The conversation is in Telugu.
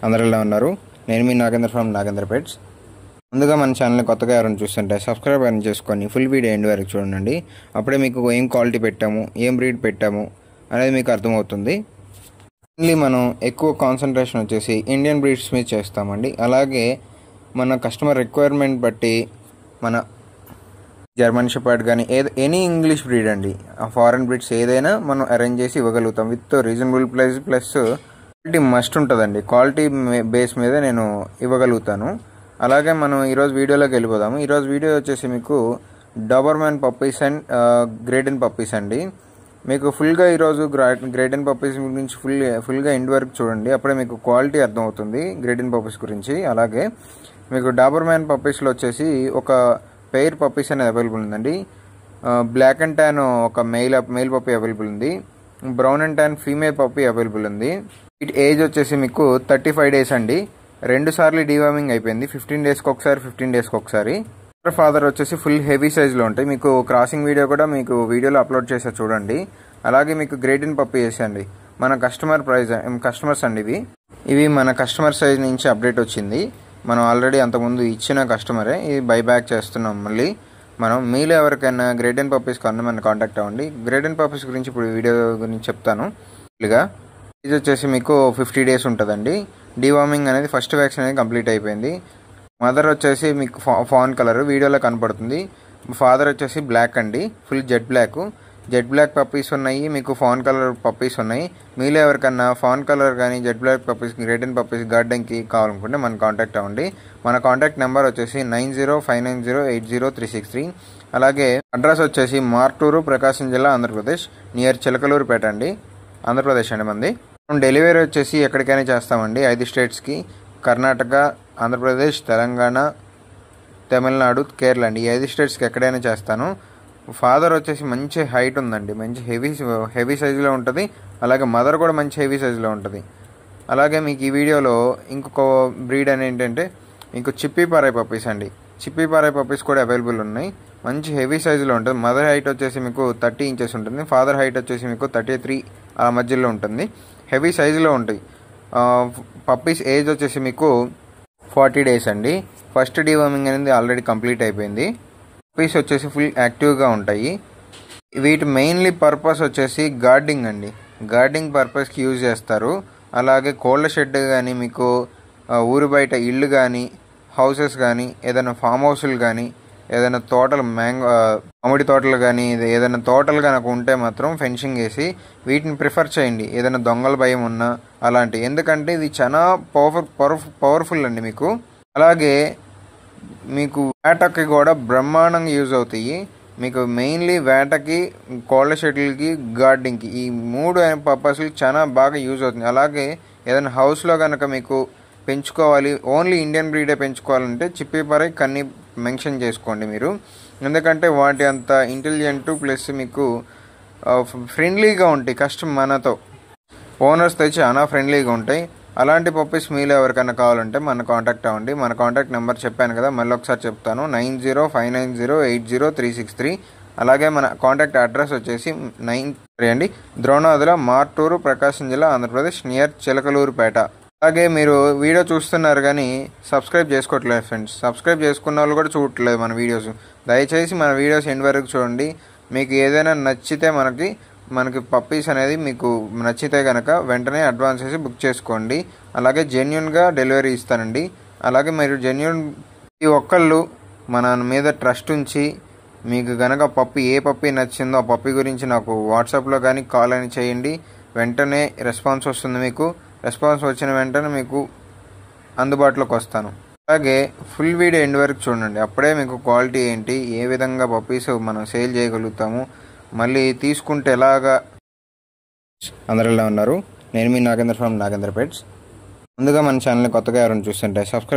అందరూ ఎలా ఉన్నారు? నేను మీ నాగేంద్ర ఫ్రమ్ నాగేంద్ర పెట్స్. ముందుగా మన ఛానల్ని కొత్తగా ఎవరైనా చూస్తుంటే సబ్స్క్రైబ్ అని చేసుకొని ఫుల్ వీడియో ఎండ్ వరకు చూడండి. అప్పుడే మీకు ఏం క్వాలిటీ పెట్టాము, ఏం బ్రీడ్ పెట్టాము అనేది మీకు అర్థమవుతుంది. ఓన్లీ మనం ఎక్కువ కాన్సన్ట్రేషన్ వచ్చేసి ఇండియన్ బ్రీడ్స్ మీద చేస్తామండి. అలాగే మన కస్టమర్ రిక్వైర్మెంట్ బట్టి మన జర్మన్ షెపర్డ్ కానీ ఎనీ ఇంగ్లీష్ బ్రీడ్ అండి, ఆ ఫారెన్ బ్రీడ్స్ ఏదైనా మనం అరేంజ్ చేసి ఇవ్వగలుగుతాం with reasonable price. Plus quality must ఉంటుందండి. క్వాలిటీ బేస్ మీద నేను ఇవ్వగలుగుతాను. అలాగే మనం ఈరోజు వీడియోలోకి వెళ్ళిపోదాము. ఈరోజు వీడియో వచ్చేసి మీకు డాబర్మ్యాన్ పప్పీస్ అండ్ గ్రేడెన్ పప్పీస్ అండి. మీకు ఫుల్గా ఈరోజు గ్రేడెన్ పప్పీస్ గురించి ఫుల్గా ఎండ్ వరకు చూడండి. అప్పుడే మీకు క్వాలిటీ అర్థమవుతుంది గ్రేడెన్ పప్పీస్ గురించి. అలాగే మీకు డాబర్మ్యాన్ పప్పీస్లో వచ్చేసి ఒక పెయిర్ పప్పీస్ అనేది అవైలబుల్ ఉందండి. బ్లాక్ అండ్ ట్యాన్ ఒక మెయిల్ పప్పీ అవైలబుల్ ఉంది. Brown and tan female puppy available ఉంది. ఇట్ ఏజ్ వచ్చేసి మీకు 35 days అండి. 2 సార్లు డీవార్మింగ్ అయిపోయింది. 15 daysకి ఒకసారి, 15 daysకి ఒకసారి. ఫాదర్ వచ్చేసి ఫుల్ హెవీ సైజ్లో ఉంటాయి. మీకు క్రాసింగ్ వీడియో కూడా మీకు వీడియోలో అప్లోడ్ చేసా చూడండి. అలాగే మీకు గ్రేడెన్ పప్పీ వేసండి. మన కస్టమర్స్ అండి. ఇవి మన కస్టమర్ సైజ్ నుంచి అప్డేట్ వచ్చింది. మనం ఆల్రెడీ అంతకుముందు ఇచ్చిన కస్టమరే, ఇది బైబ్యాక్ చేస్తున్నాం మళ్ళీ. మనం మీలో ఎవరికైనా గ్రేడెన్ పప్పీస్ కన్నా మన కాంటాక్ట్ అవ్వండి. గ్రేడెన్ పప్పీస్ గురించి ఇప్పుడు వీడియో గురించి చెప్తాను. ఇలాగా ఇది వచ్చేసి మీకు 50 days ఉంటుందండి. డీవార్మింగ్ అనేది ఫస్ట్ వ్యాక్సిన్ అనేది కంప్లీట్ అయిపోయింది. మదర్ వచ్చేసి మీకు ఫాన్ కలర్ వీడియోలో కనపడుతుంది. ఫాదర్ వచ్చేసి బ్లాక్ అండి, ఫుల్ జెడ్ బ్లాక్ పప్పీస్ ఉన్నాయి. మీకు ఫాన్ కలర్ పప్పీస్ ఉన్నాయి. మీలో ఎవరికన్నా ఫాన్ కలర్ కానీ జెడ్ బ్లాక్ పప్పీస్, గ్రేడెన్ పప్పీస్ గార్డెన్కి కావాలనుకుంటే మన కాంటాక్ట్ అవ్వండి. మన కాంటాక్ట్ నెంబర్ వచ్చేసి 9059080363. అలాగే అడ్రస్ వచ్చేసి మార్టూరు, ప్రకాశం జిల్లా, ఆంధ్రప్రదేశ్, నియర్ చిలకలూరుపేట అండి, ఆంధ్రప్రదేశ్ అండి మంది. డెలివరీ వచ్చేసి ఎక్కడికైనా చేస్తామండి. 5 స్టేట్స్కి, కర్ణాటక, ఆంధ్రప్రదేశ్, తెలంగాణ, తమిళనాడు, కేరళ అండి. ఈ 5 స్టేట్స్కి ఎక్కడైనా చేస్తాను. ఫాదర్ వచ్చేసి మంచి హైట్ ఉందండి, మంచి హెవీ సైజులో ఉంటుంది. అలాగే మదర్ కూడా మంచి హెవీ సైజులో ఉంటుంది. అలాగే మీకు ఈ వీడియోలో ఇంకొక బ్రీడ్ అని ఏంటంటే మీకు చిప్పీపారాయ్ పప్పీస్ అండి. చిప్పీపారాయ్ పప్పీస్ కూడా అవైలబుల్ ఉన్నాయి. మంచి హెవీ సైజులో ఉంటుంది. మదర్ హైట్ వచ్చేసి మీకు 30 inches ఉంటుంది. ఫాదర్ హైట్ వచ్చేసి మీకు 33 ఆ మధ్యలో ఉంటుంది. హెవీ సైజులో ఉంటాయి. పప్పీస్ ఏజ్ వచ్చేసి మీకు 40 days అండి. ఫస్ట్ డీవార్మింగ్ అనేది ఆల్రెడీ కంప్లీట్ అయిపోయింది. పప్పీస్ వచ్చేసి ఫుల్ యాక్టివ్గా ఉంటాయి. వీటి మెయిన్లీ పర్పస్ వచ్చేసి గార్డింగ్ అండి. గార్డింగ్ పర్పస్కి యూజ్ చేస్తారు. అలాగే కోళ్ళ షెడ్ కానీ, మీకు ఊరు బయట ఇళ్ళు కానీ, హౌసెస్ కానీ, ఏదైనా ఫామ్ హౌస్లు కానీ, ఏదైనా తోటలు మామిడి తోటలు కానీ, ఏదైనా తోటలు కనుక ఉంటే మాత్రం ఫెన్సింగ్ వేసి వీటిని ప్రిఫర్ చేయండి. ఏదైనా దొంగల భయం ఉన్నా అలాంటి. ఎందుకంటే ఇది చాలా పవర్ఫుల్ అండి మీకు. అలాగే మీకు వేటకి కూడా బ్రహ్మాండంగా యూజ్ అవుతాయి. మీకు మెయిన్లీ వేటకి, కోళ్ళ షెడ్లకి, గార్డింగ్కి, ఈ 3 పర్పస్లు చాలా బాగా యూజ్ అవుతుంది. అలాగే ఏదైనా హౌస్లో కనుక మీకు పెంచుకోవాలి, ఓన్లీ ఇండియన్ బ్రీడే పెంచుకోవాలంటే చిప్పీపారాయ్ కన్నీ మెన్షన్ చేసుకోండి మీరు. ఎందుకంటే వాటి అంత ఇంటెలిజెంట్ ప్లస్ మీకు ఫ్రెండ్లీగా ఉంటాయి. మనతో ఓనర్స్తో చాలా ఫ్రెండ్లీగా ఉంటాయి. అలాంటి పప్పీస్ మీలో ఎవరికైనా కావాలంటే మన కాంటాక్ట్ అవ్వండి. మన కాంటాక్ట్ నెంబర్ చెప్పాను కదా, మళ్ళీ ఒకసారి చెప్తాను, 9059080363. అలాగే మన కాంటాక్ట్ అడ్రస్ వచ్చేసి 9 అండి, ద్రోణాదుల, మార్టూరు, ప్రకాశం జిల్లా, ఆంధ్రప్రదేశ్, నియర్ చిలకలూరుపేట. అలాగే మీరు వీడియో చూస్తున్నారు కానీ సబ్స్క్రైబ్ చేసుకోవట్లేదు ఫ్రెండ్స్. సబ్స్క్రైబ్ చేసుకున్న వాళ్ళు కూడా చూడట్లేదు మన వీడియోస్. దయచేసి మన వీడియోస్ ఎండ్ వరకు చూడండి. మీకు ఏదైనా నచ్చితే మనకి పప్పీస్ అనేది మీకు నచ్చితే కనుక వెంటనే అడ్వాన్స్ చేసి బుక్ చేసుకోండి. అలాగే జెన్యున్గా డెలివరీ ఇస్తానండి. అలాగే మీరు ఈ ఒక్కళ్ళు మన మీద ట్రస్ట్ ఉంచి మీకు కనుక ఏ పప్పీ నచ్చిందో ఆ పప్పీ గురించి నాకు వాట్సాప్లో కానీ కాల్ అని చేయండి. వెంటనే రెస్పాన్స్ వస్తుంది. మీకు రెస్పాన్స్ వచ్చిన వెంటనే మీకు అందుబాటులోకి వస్తాను. అలాగే ఫుల్ వీడియో ఎండ్ వరకు చూడండి. అప్పుడే మీకు క్వాలిటీ ఏంటి, ఏ విధంగా పప్పీస్ మనం సేల్ చేయగలుగుతాము, మళ్ళీ తీసుకుంటే ఎలాగా. అందరూ ఎలా ఉన్నారు? నేను మీ నాగేంద్ర ఫ్రమ్ నాగేంద్ర పెట్స్. ముందుగా మన ఛానల్ని కొత్తగా ఎవరైనా చూస్తుంటే సబ్స్క్రైబ్